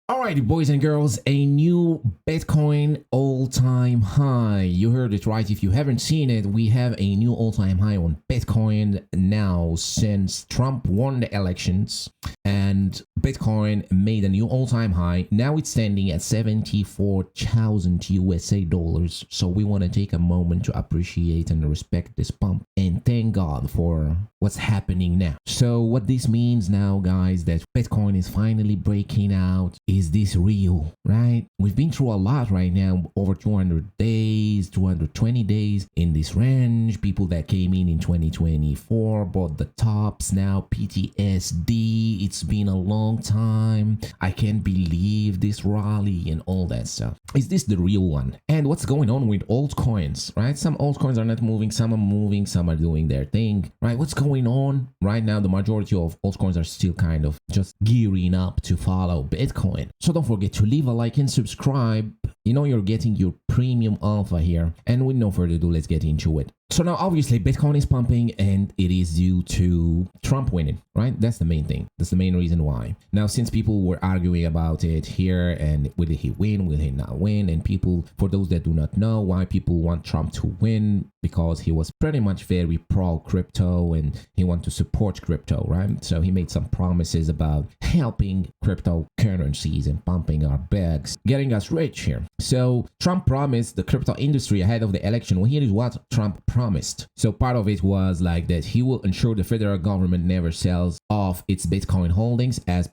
Alrighty, boys and girls, a new Bitcoin all-time high. You heard it right. If you haven't seen it, we have a new all-time high on Bitcoin now since Trump won the elections and Bitcoin made a new all-time high. Now it's standing at 74,000 USA dollars. So we want to take a moment to appreciate and respect this pump and thank God for what's happening now. So what this means now, guys, that Bitcoin is finally breaking out. Is this real, right? We've been through a lot right now, over 200 days, 220 days in this range. People that came in 2024 bought the tops. Now PTSD, it's been a long time. I can't believe this rally and all that stuff. Is this the real one? And what's going on with altcoins, right? Some altcoins are not moving, some are moving, some are doing their thing, right? What's going on right now? The majority of altcoins are still kind of just gearing up to follow Bitcoin. So don't forget to leave a like and subscribe. You know you're getting your premium alpha here. And with no further ado, let's get into it. So now obviously Bitcoin is pumping and it is due to Trump winning, right? That's the main thing. That's the main reason why. Now, since people were arguing about it here and will he win, will he not win? And people, for those that do not know why people want Trump to win, because he was pretty much very pro crypto and he wanted to support crypto, right? So he made some promises about helping cryptocurrencies and pumping our bags, getting us rich here. So Trump promised the crypto industry ahead of the election. Well, here is what Trump promised. So part of it was like that he will ensure the federal government never sells off its Bitcoin holdings, as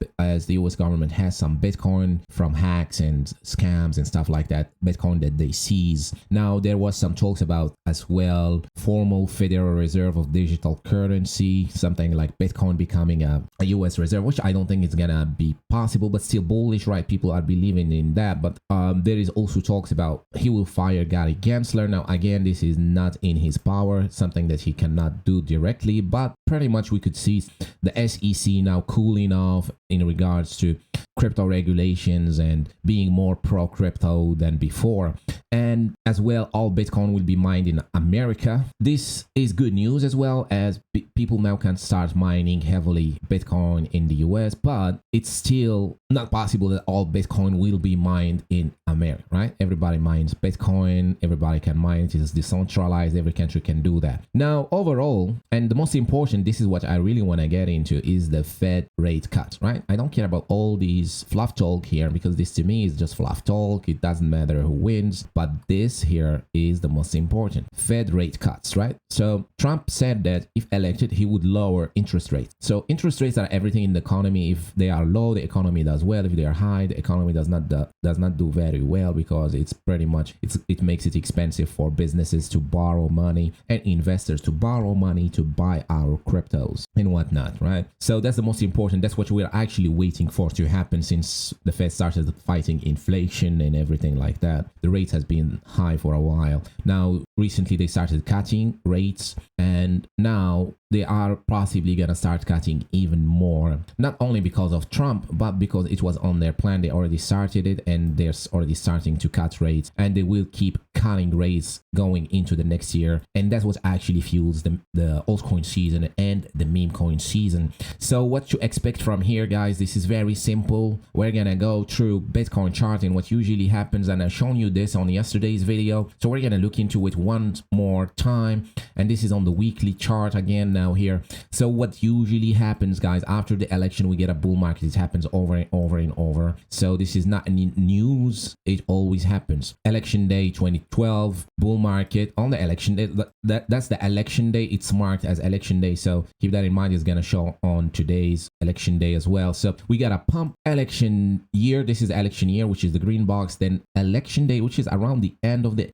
the US government has some Bitcoin from hacks and scams and stuff like that, Bitcoin that they seize. Now there was some talks about as well formal Federal Reserve of digital currency, something like Bitcoin becoming a US reserve, which I don't think it's gonna be possible, but still bullish, right? People are believing in that. But there is also talks about he will fire Gary Gensler. Now again, this is not in his power, something that he cannot do directly, but pretty much we could see the SEC now cooling off in regards to crypto regulations and being more pro crypto than before. And as well, all Bitcoin will be mined in America. This is good news, as well as people now can start mining heavily Bitcoin in the US, but it's still not possible that all Bitcoin will be mined in America, right? Everybody mines Bitcoin, everybody can mine it. It's decentralized, every country can do that. Now, overall, and the most important, this is what I really want to get into, is the Fed rate cut, right? I don't care about all these fluff talk here, because this to me is just fluff talk. It doesn't matter who wins, but this here is the most important. Fed rate cuts, right? So Trump said that if elected, he would lower interest rates. So interest rates are everything in the economy. If they are low, the economy does well. If they are high, the economy does not do very well, because it's pretty much it makes it expensive for businesses to borrow money and investors to borrow money to buy our cryptos and whatnot, right? So that's the most important. That's what we're actually waiting for to happen since the Fed started fighting inflation and everything like that. The rate has been high for a while. Now, recently they started cutting rates, and now they are possibly going to start cutting even more, not only because of Trump, but because it was on their plan. They already started it, and they're already starting to cut rates, and they will keep cutting rates going into the next year. And that's what actually fuels the altcoin season and the meme coin season. So what to expect from here, guys? This is very simple. We're going to go through Bitcoin chart and what usually happens, and I've shown you this on yesterday's video. So we're going to look into it one more time, and this is on the weekly chart again now here. So what usually happens, guys, after the election, we get a bull market. It happens over and over and over. So this is not any news. It always happens. Election day 2012, bull market on the election day. That's the election day. It's marked as election day. So keep that in mind. It's going to show on today's election day as well. So we got a pump election year. This is election year, which is the green box. Then election day, which is around the end of the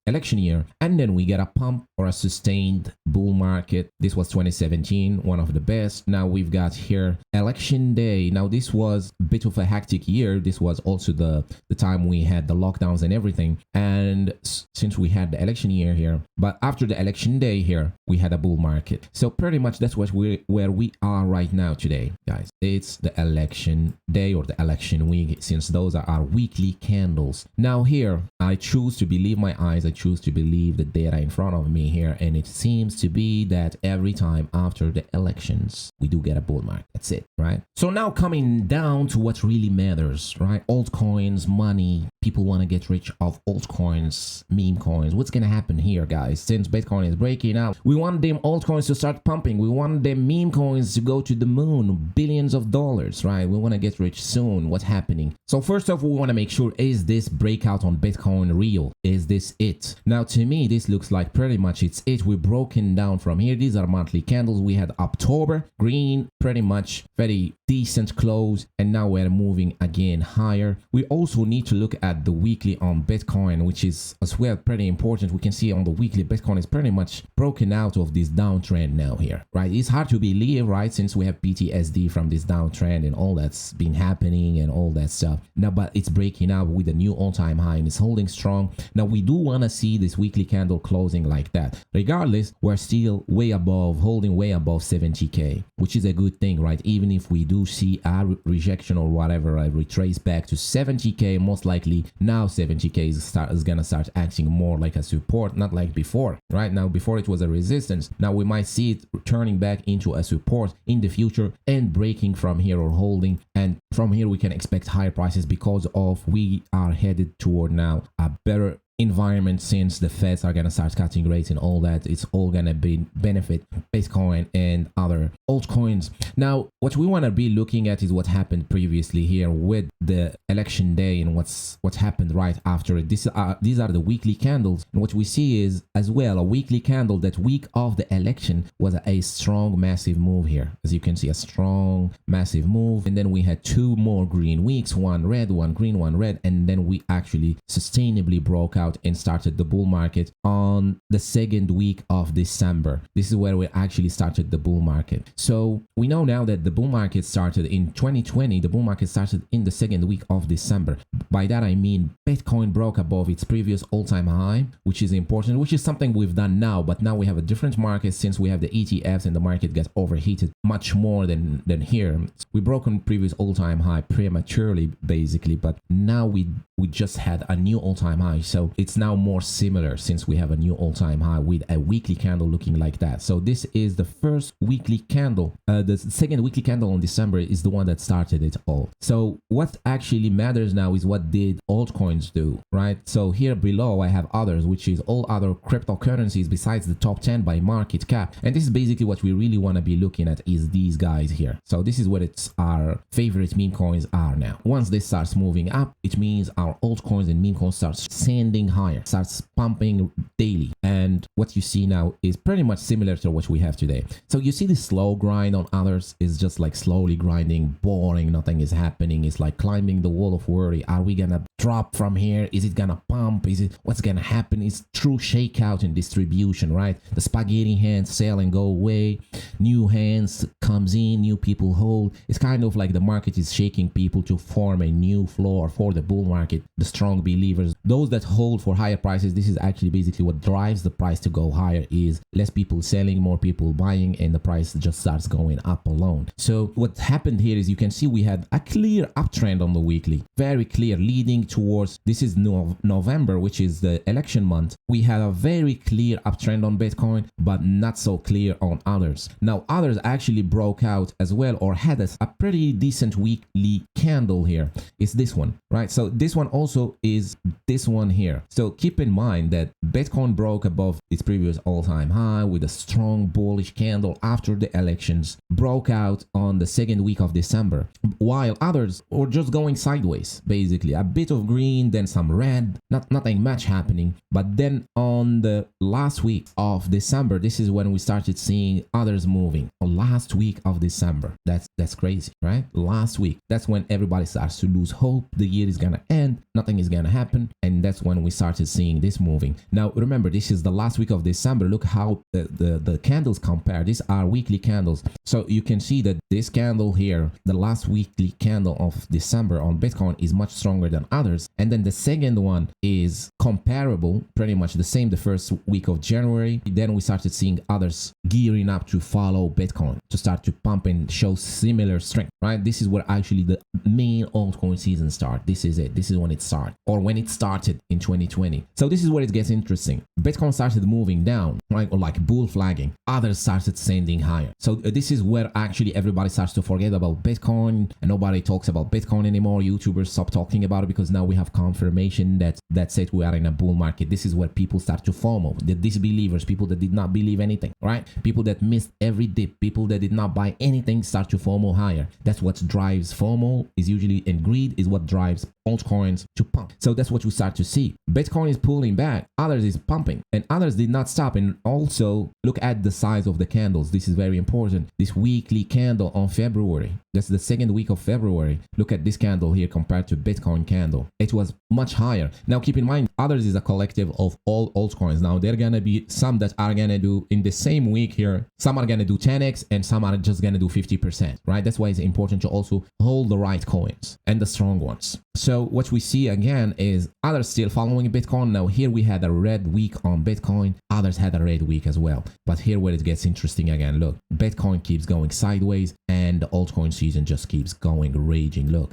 election year. And then we get a pump or a sustained bull market. This was 2017, one of the best. Now we've got here election day. Now this was a bit of a hectic year. This was also the time we had the lockdowns and everything. And and since we had the election year here, but after the election day here, we had a bull market. So pretty much that's where we are right now today, guys. It's the election day or the election week, since those are our weekly candles. Now here, I choose to believe my eyes. I choose to believe the data in front of me here, and it seems to be that every time after the elections, we do get a bull market. That's it, right? So now coming down to what really matters, right? Altcoins, money. People want to get rich off altcoins, meme coins. What's gonna happen here, guys? Since Bitcoin is breaking out, we want them altcoins to start pumping. We want them meme coins to go to the moon, billions of dollars, right? We want to get rich soon. What's happening? So first off, we want to make sure, is this breakout on Bitcoin real? Is this it? Now to me, this looks like pretty much it's it. We're broken down from here. These are monthly candles. We had October green, pretty much very decent close, and now we're moving again higher. We also need to look at the weekly on Bitcoin, which is as well pretty important. We can see on the weekly Bitcoin is pretty much broken out of this downtrend now here, right? It's hard to believe, right, since we have PTSD from this downtrend and all that's been happening and all that stuff now, but it's breaking out with a new all-time high and it's holding strong. Now we do want to see this weekly candle closing like that. Regardless, we're still way above, holding way above 70k, which is a good thing, right? Even if we do see a rejection or whatever, I retrace back to 70k, most likely now 70k is gonna start acting more like a support, not like before. Right now, before it was a resistance. Now we might see it turning back into a support in the future and breaking from here or holding, and from here we can expect higher prices because of we are headed toward now a better environment, since the Feds are gonna start cutting rates and all that. It's all gonna be benefit Bitcoin and other altcoins. Now what we want to be looking at is what happened previously here with the election day and what's happened right after it. These are the weekly candles, and what we see is as well a weekly candle that week of the election was a strong massive move here. As you can see, a strong massive move, and then we had two more green weeks, one red, one green, one red, and then we actually sustainably broke out and started the bull market on the second week of December. This is where we actually started the bull market. So we know now that the bull market started in 2020. The bull market started in the second week of December. By that I mean Bitcoin broke above its previous all-time high, which is important, which is something we've done now, but now we have a different market since we have the ETFs and the market gets overheated much more than here. We broke on previous all-time high prematurely basically, but now we just had a new all-time high. So it's now more similar since we have a new all-time high with a weekly candle looking like that. So this is the first weekly candle. The second weekly candle on December is the one that started it all. So what actually matters now is what did altcoins do, right? So here below I have others, which is all other cryptocurrencies besides the top 10 by market cap. And this is basically what we really want to be looking at, is these guys here. So this is what it's our favorite meme coins are now. Once this starts moving up, it means our altcoins and meme coins starts sending higher, starts pumping daily, and what you see now is pretty much similar to what we have today. So you see the slow grind on others is just like slowly grinding, boring, nothing is happening. It's like climbing the wall of worry. Are we gonna drop from here? Is it gonna pump? Is it what's gonna happen? It's true shakeout and distribution, right? The spaghetti hands sell and go away, new hands comes in, new people hold. It's kind of like the market is shaking people to form a new floor for the bull market. The strong believers, those that hold for higher prices, this is actually basically what drives the price to go higher, is less people selling, more people buying, and the price just starts going up alone. So what happened here is you can see we had a clear uptrend on the weekly, very clear, leading towards, this is November, which is the election month. We had a very clear uptrend on Bitcoin, but not so clear on others. Now others actually broke out as well, or had a pretty decent weekly candle here. It's this one, right? So this one also is this one here. So keep in mind that Bitcoin broke above its previous all-time high with a strong bullish candle after the elections, broke out on the second week of December, while others were just going sideways, basically a bit of green, then some red, nothing much happening. But then on the last week of December, this is when we started seeing others moving. Last week of December, that's crazy, right? Last week, that's when everybody starts to lose hope. The year is gonna end, nothing is gonna happen, and that's when we started seeing this moving. Now remember, this is the last week of December. Look how the candles compare. These are weekly candles. candles. So you can see that this candle here, the last weekly candle of December on Bitcoin, is much stronger than others. And then the second one is comparable, pretty much the same the first week of January. Then we started seeing others gearing up to follow Bitcoin, to start to pump and show similar strength, right? This is where actually the main altcoin season start. This is it. This is when it started, or when it started in 2020. So this is where it gets interesting. Bitcoin started moving down, right? Or like bull flagging. Others started sending higher. So this is where actually everybody starts to forget about Bitcoin, and nobody talks about Bitcoin anymore. YouTubers stop talking about it because now we have confirmation that that's it, we are in a bull market. This is where people start to FOMO, the disbelievers, people that did not believe anything, right? People that missed every dip, people that did not buy anything start to FOMO higher. That's what drives FOMO, is usually, and greed is what drives altcoins to pump. So that's what we start to see. Bitcoin is pulling back, others is pumping, and others did not stop. And also look at the size of the candles. This is very important. This weekly candle on February, that's the second week of February. Look at this candle here compared to Bitcoin candle. It was much higher. Now keep in mind, others is a collective of all altcoins. Now there are gonna be some that are gonna do in the same week here, some are gonna do 10x and some are just gonna do 50%, right? That's why it's important to also hold the right coins and the strong ones. So what we see again is others still following Bitcoin. Now here we had a red week on Bitcoin, others had a red week as well. But here where it gets interesting again, look, Bitcoin keeps going sideways and the altcoin season just keeps going raging. Look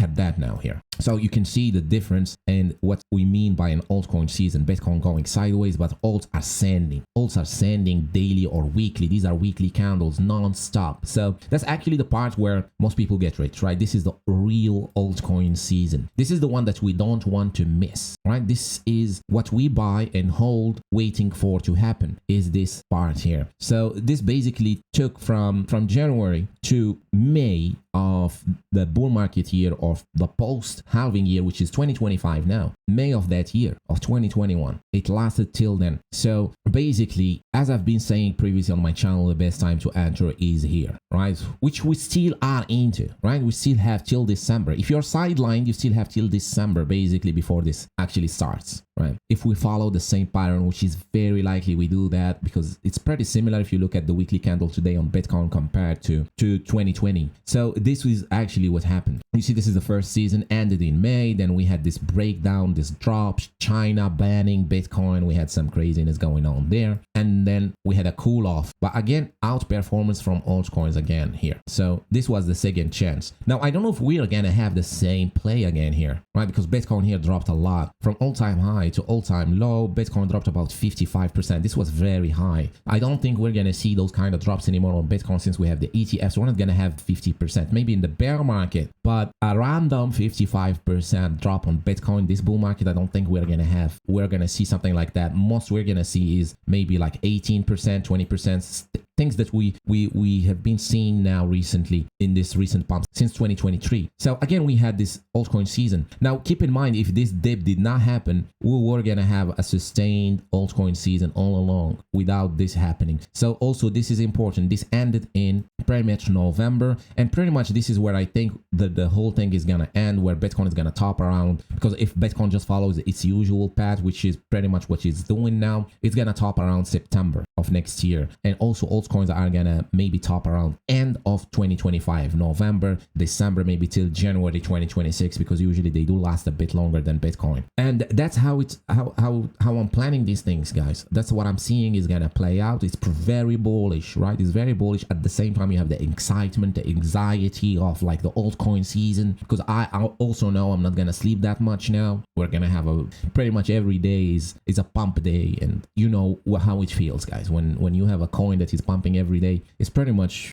at that now here. So you can see the difference and what we mean by an altcoin season. Bitcoin going sideways, but alts are sending. Alts are sending daily or weekly. These are weekly candles non-stop. So that's actually the part where most people get rich, right? This is the real altcoin season. This is the one that we don't want to miss, right? This is what we buy and hold waiting for to happen, is this part here. So this basically took from January to May of the bull market year, of the post halving year, which is 2025 now, May of that year of 2021. It lasted till then. So basically, as I've been saying previously on my channel, the best time to enter is here, right? Which we still are into, right? We still have till December. If you're sidelined, you still have till December basically before this actually starts, right? If we follow the same pattern, which is very likely we do that because it's pretty similar if you look at the weekly candle today on Bitcoin compared to 2020. So this is actually what happened. You see, this is the first season, ended in May. Then we had this breakdown, this drop, China banning Bitcoin. We had some craziness going on there. And then we had a cool off. But again, outperformance from altcoins again here. So this was the second chance. Now, I don't know if we are going to have the same play again here, right? Because Bitcoin here dropped a lot from all-time high to all-time low. Bitcoin dropped about 55%. This was very high. I don't think we're going to see those kind of drops anymore on Bitcoin since we have the ETFs. We're not going to have 50%, maybe in the bear market, but a random 55% drop on Bitcoin this bull market, I don't think we're going to see something like that. Most we're going to see is maybe like 18%, 20%, things that we have been seeing now recently in this recent pump since 2023. So again, we had this altcoin season. Now keep in mind, if this dip did not happen, we were gonna have a sustained altcoin season all along without this happening. So also this is important. This ended in pretty much November, and pretty much this is where I think that the whole thing is gonna end, where Bitcoin is gonna top around, because if Bitcoin just follows its usual path, which is pretty much what it's doing now, it's gonna top around September of next year. And also altcoins are gonna maybe top around end of 2025, November, December, maybe till January 2026, because usually they do last a bit longer than Bitcoin. And that's how it's how I'm planning these things, guys. That's what I'm seeing is gonna play out. It's very bullish, right? It's very bullish. At the same time, you have the excitement, the anxiety of like the altcoin season, because I also know I'm not gonna sleep that much now. We're gonna have a pretty much every day is a pump day, and you know how it feels, guys. When you have a coin that is pumping every day, it's pretty much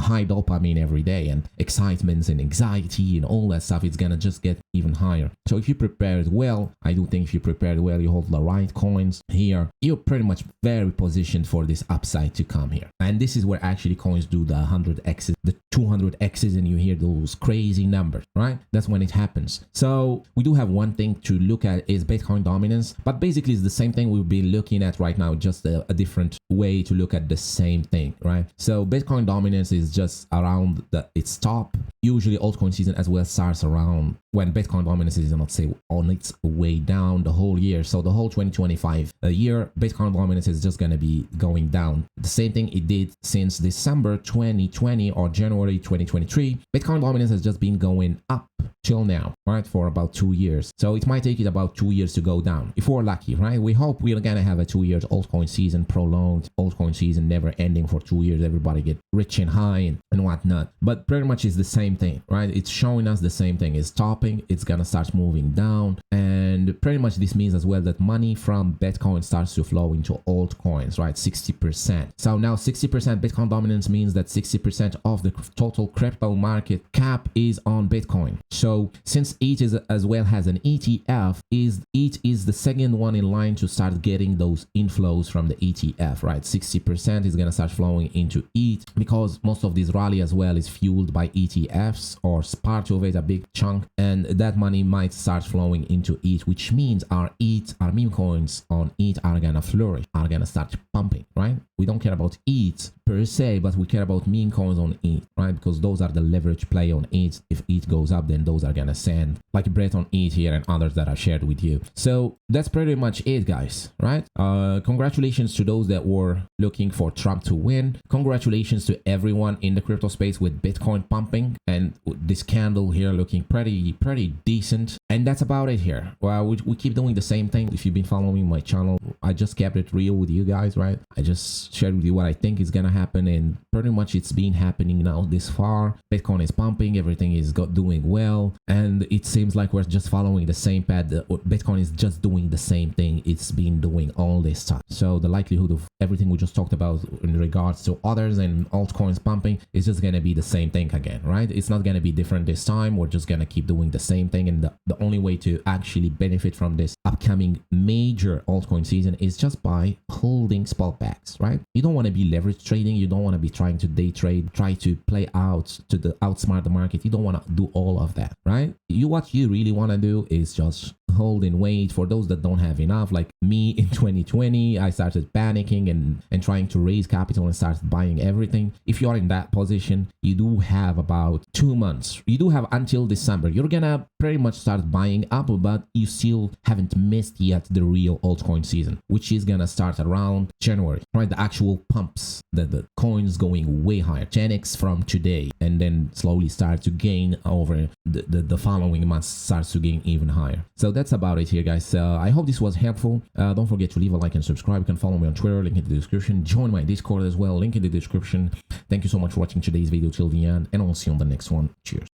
high dopamine every day, and excitements and anxiety and all that stuff. It's gonna just get even higher. So if you prepared well, I do think if you prepared well, you hold the right coins here, you're pretty much very positioned for this upside to come here. And this is where actually coins do the 100x's, the 200x's, and you hear those crazy numbers, right? That's when it happens. So we do have one thing to look at is Bitcoin dominance, but basically it's the same thing we've been looking at right now, just a different way to look at the same thing, right? So Bitcoin dominance is just around its top. Usually altcoin season as well starts around when Bitcoin dominance is not say on its way down the whole year. So the whole 2025 year, Bitcoin dominance is just gonna be going down. The same thing it did since December 2020 or January 2023. Bitcoin dominance has just been going up till now, right, for about 2 years. So it might take it about 2 years to go down if we're lucky, right? We hope we're gonna have a 2 years altcoin season, prolonged altcoin season, never ending for 2 years, everybody get rich and high and whatnot. But pretty much it's the same thing, right? It's showing us the same thing. It's stopping, it's gonna start moving down, and pretty much this means as well that money from Bitcoin starts to flow into altcoins, right? 60%. So now 60% Bitcoin dominance means that 60% of the total crypto market cap is on Bitcoin. So since ETH is as well has an ETF, ETH is the second one in line to start getting those inflows from the ETF, right? 60% is gonna start flowing into ETH because most of this rally as well is fueled by ETFs, or part of it, a big chunk, and that money might start flowing into ETH, which means our meme coins on ETH are gonna flourish, are gonna start pumping, right? We don't care about ETH per se, but we care about meme coins on ETH, right? Because those are the leverage play on ETH. If ETH goes up, then those are gonna send like Brett on ETH here and others that I shared with you. So that's pretty much it, guys, right? Congratulations to those that were looking for Trump to win. Congratulations to everyone in the crypto space with Bitcoin pumping and this candle here looking pretty decent. And that's about it here. Well, we keep doing the same thing. If you've been following my channel, I just kept it real with you guys, right? I just shared with you what I think is gonna happen, and pretty much it's been happening now this far. Bitcoin is pumping, everything is doing well, and it seems like we're just following the same path. Bitcoin is just doing the same thing it's been doing all this time. So the likelihood of everything we just talked about in regards to others and altcoins pumping is just gonna be the same thing again, right? It's not gonna be different this time. We're just gonna keep doing the same thing, and the only way to actually benefit from this upcoming major altcoin season is just by holding spot backs, right? You don't want to be leverage trading. You don't want to be trying to day trade, try to play out to outsmart the market. You don't want to do all of that, right? What you really want to do is just hold and wait. For those that don't have enough, like me in 2020, I started panicking and trying to raise capital and start buying everything. If you're in that position, you do have about 2 months. You do have until December. You're gonna pretty much start buying up, but you still haven't missed yet the real altcoin season, which is gonna start around January, right? The actual pumps, the coins going way higher, 10x from today, and then slowly start to gain over the following months, starts to gain even higher. So that's about it here, guys. I hope this was helpful. Don't forget to leave a like and subscribe. You can follow me on Twitter, link in the description. Join my Discord as well, link in the description. Thank you so much for watching today's video till the end, and I'll see you on the next one. Cheers.